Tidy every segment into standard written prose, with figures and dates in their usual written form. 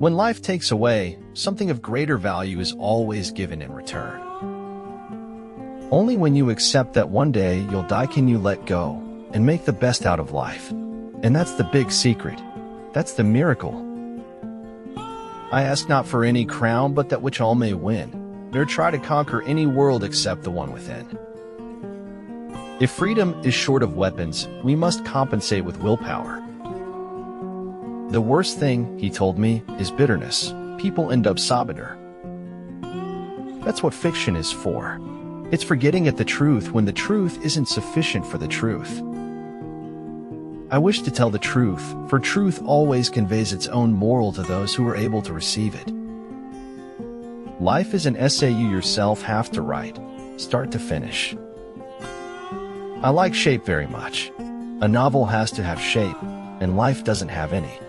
When life takes away, something of greater value is always given in return. Only when you accept that one day you'll die can you let go and make the best out of life. And that's the big secret. That's the miracle. I ask not for any crown, but that which all may win, nor try to conquer any world except the one within. If freedom is short of weapons, we must compensate with willpower. The worst thing, he told me, is bitterness. People end up saboteur. That's what fiction is for. It's for getting at the truth when the truth isn't sufficient for the truth. I wish to tell the truth, for truth always conveys its own moral to those who are able to receive it. Life is an essay you yourself have to write, start to finish. I like shape very much. A novel has to have shape, and life doesn't have any.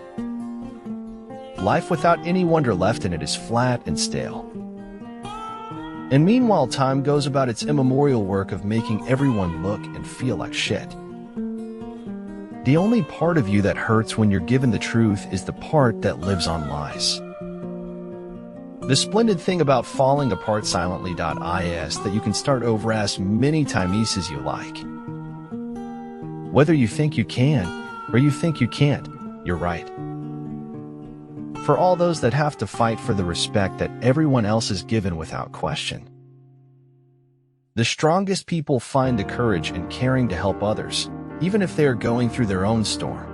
Life without any wonder left in it is flat and stale. And meanwhile, time goes about its immemorial work of making everyone look and feel like shit. The only part of you that hurts when you're given the truth is the part that lives on lies. The splendid thing about falling apart silently is that you can start over as many times as you like. Whether you think you can or you think you can't, you're right. For all those that have to fight for the respect that everyone else is given without question. The strongest people find the courage in caring to help others, even if they are going through their own storm.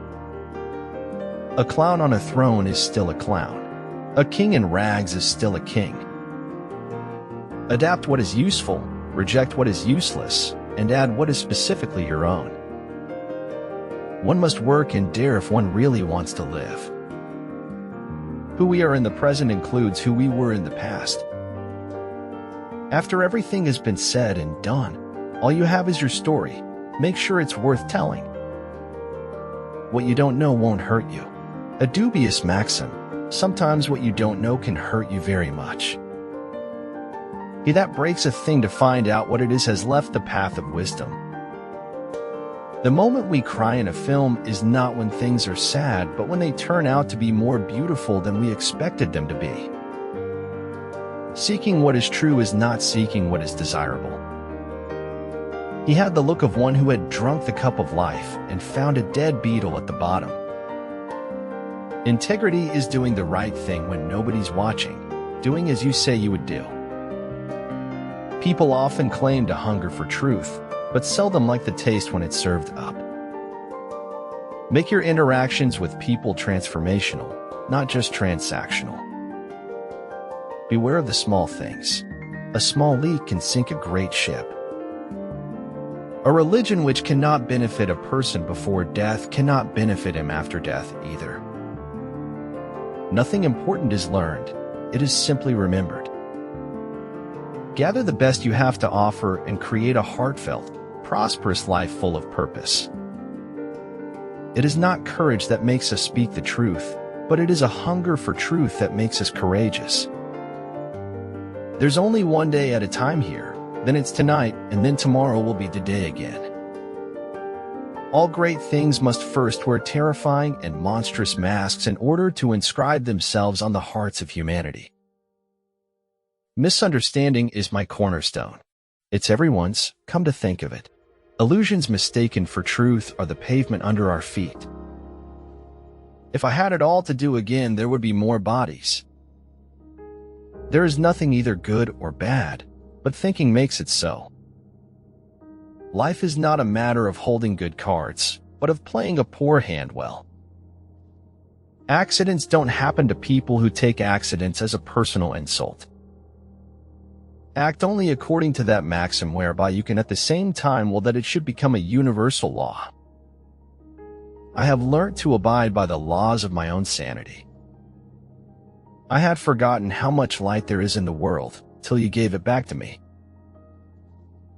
A clown on a throne is still a clown. A king in rags is still a king. Adapt what is useful, reject what is useless, and add what is specifically your own. One must work and dare if one really wants to live. Who we are in the present includes who we were in the past. After everything has been said and done, all you have is your story. Make sure it's worth telling. What you don't know won't hurt you. A dubious maxim. Sometimes what you don't know can hurt you very much. He that breaks a thing to find out what it is has left the path of wisdom. The moment we cry in a film is not when things are sad, but when they turn out to be more beautiful than we expected them to be. Seeking what is true is not seeking what is desirable. He had the look of one who had drunk the cup of life and found a dead beetle at the bottom. Integrity is doing the right thing when nobody's watching, doing as you say you would do. People often claim to hunger for truth, but seldom like the taste when it's served up. Make your interactions with people transformational, not just transactional. Beware of the small things. A small leak can sink a great ship. A religion which cannot benefit a person before death cannot benefit him after death either. Nothing important is learned, it is simply remembered. Gather the best you have to offer and create a heartfelt, prosperous life full of purpose. It is not courage that makes us speak the truth, but it is a hunger for truth that makes us courageous. There's only one day at a time here, then it's tonight, and then tomorrow will be the day again. All great things must first wear terrifying and monstrous masks in order to inscribe themselves on the hearts of humanity. Misunderstanding is my cornerstone. It's everyone's, come to think of it. Illusions mistaken for truth are the pavement under our feet. If I had it all to do again, there would be more bodies. There is nothing either good or bad, but thinking makes it so. Life is not a matter of holding good cards, but of playing a poor hand well. Accidents don't happen to people who take accidents as a personal insult. Act only according to that maxim whereby you can at the same time will that it should become a universal law. I have learnt to abide by the laws of my own sanity. I had forgotten how much light there is in the world till you gave it back to me.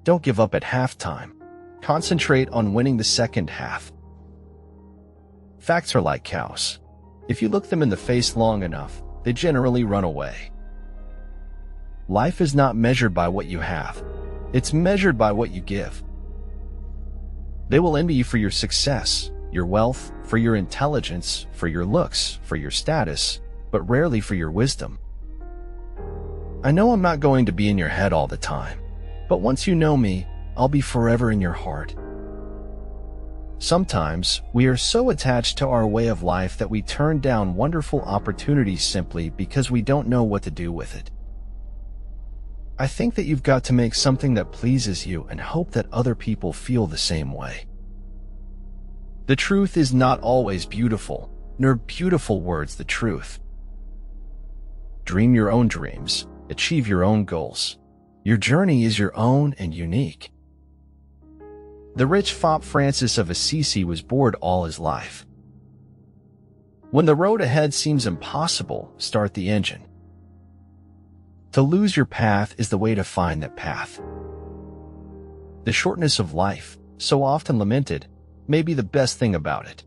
Don't give up at halftime. Concentrate on winning the second half. Facts are like cows. If you look them in the face long enough, they generally run away. Life is not measured by what you have. It's measured by what you give. They will envy you for your success, your wealth, for your intelligence, for your looks, for your status, but rarely for your wisdom. I know I'm not going to be in your head all the time, but once you know me, I'll be forever in your heart. Sometimes, we are so attached to our way of life that we turn down wonderful opportunities simply because we don't know what to do with it. I think that you've got to make something that pleases you and hope that other people feel the same way. The truth is not always beautiful, nor beautiful words the truth. Dream your own dreams, achieve your own goals. Your journey is your own and unique. The rich fop Francis of Assisi was bored all his life. When the road ahead seems impossible, start the engine. To lose your path is the way to find that path. The shortness of life, so often lamented, may be the best thing about it.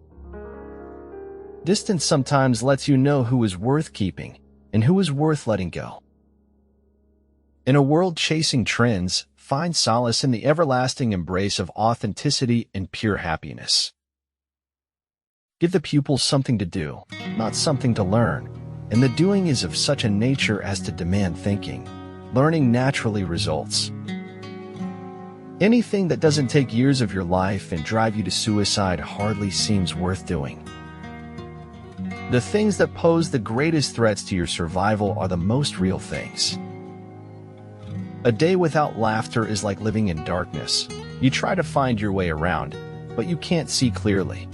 Distance sometimes lets you know who is worth keeping and who is worth letting go. In a world chasing trends, find solace in the everlasting embrace of authenticity and pure happiness. Give the pupils something to do, not something to learn, and the doing is of such a nature as to demand thinking. Learning naturally results. Anything that doesn't take years of your life and drive you to suicide hardly seems worth doing. The things that pose the greatest threats to your survival are the most real things. A day without laughter is like living in darkness. You try to find your way around, but you can't see clearly.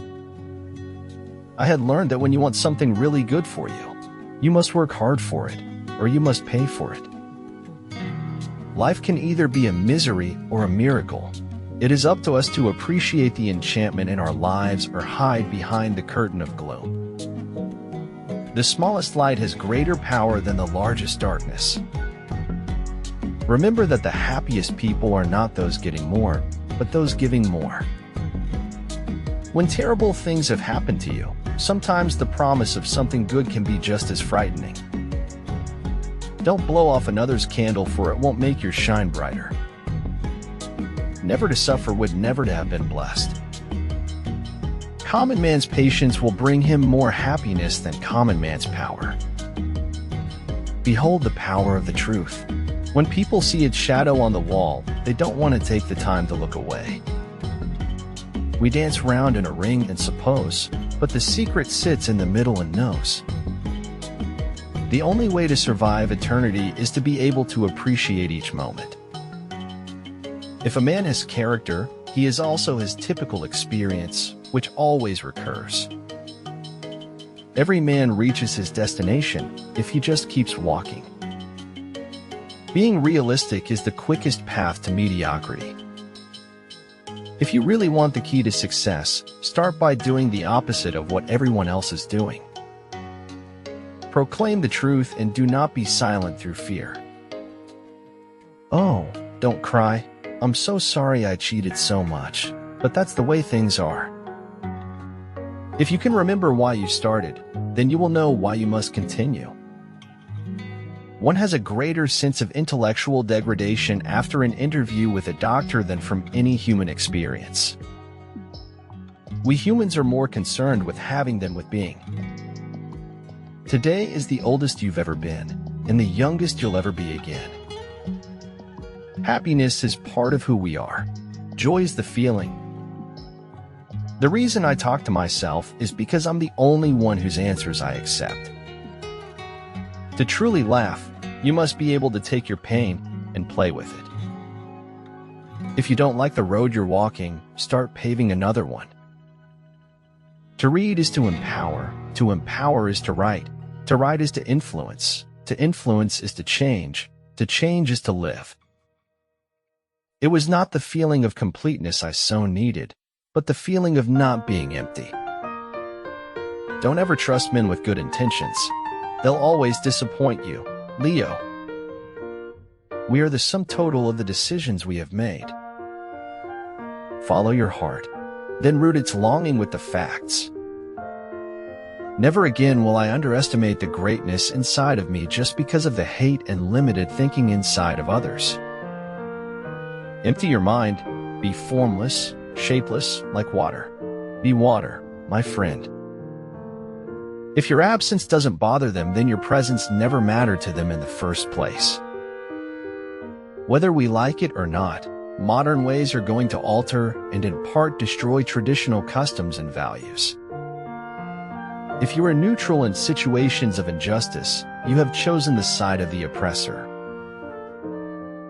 I had learned that when you want something really good for you, you must work hard for it, or you must pay for it. Life can either be a misery or a miracle. It is up to us to appreciate the enchantment in our lives or hide behind the curtain of gloom. The smallest light has greater power than the largest darkness. Remember that the happiest people are not those getting more, but those giving more. When terrible things have happened to you, sometimes the promise of something good can be just as frightening. Don't blow off another's candle, for it won't make your shine brighter. Never to suffer would never to have been blessed. Common man's patience will bring him more happiness than common man's power. Behold the power of the truth. When people see its shadow on the wall, they don't want to take the time to look away. We dance round in a ring and suppose, but the secret sits in the middle and knows. The only way to survive eternity is to be able to appreciate each moment. If a man has character, he is also his typical experience, which always recurs. Every man reaches his destination if he just keeps walking. Being realistic is the quickest path to mediocrity. If you really want the key to success, start by doing the opposite of what everyone else is doing. Proclaim the truth and do not be silent through fear. Oh, don't cry. I'm so sorry I cheated so much, but that's the way things are. If you can remember why you started, then you will know why you must continue. One has a greater sense of intellectual degradation after an interview with a doctor than from any human experience. We humans are more concerned with having than with being. Today is the oldest you've ever been, and the youngest you'll ever be again. Happiness is part of who we are. Joy is the feeling. The reason I talk to myself is because I'm the only one whose answers I accept. To truly laugh, you must be able to take your pain and play with it. If you don't like the road you're walking, start paving another one. To read is to empower is to write is to influence is to change is to live. It was not the feeling of completeness I so needed, but the feeling of not being empty. Don't ever trust men with good intentions. They'll always disappoint you. Leo. We are the sum total of the decisions we have made. Follow your heart, then root its longing with the facts. Never again will I underestimate the greatness inside of me just because of the hate and limited thinking inside of others. Empty your mind, be formless, shapeless, like water. Be water, my friend. If your absence doesn't bother them, then your presence never mattered to them in the first place. Whether we like it or not, modern ways are going to alter and in part destroy traditional customs and values. If you are neutral in situations of injustice, you have chosen the side of the oppressor.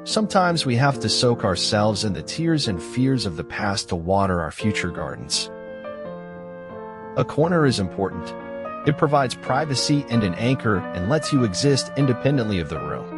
Sometimes we have to soak ourselves in the tears and fears of the past to water our future gardens. A corner is important. It provides privacy and an anchor and lets you exist independently of the room.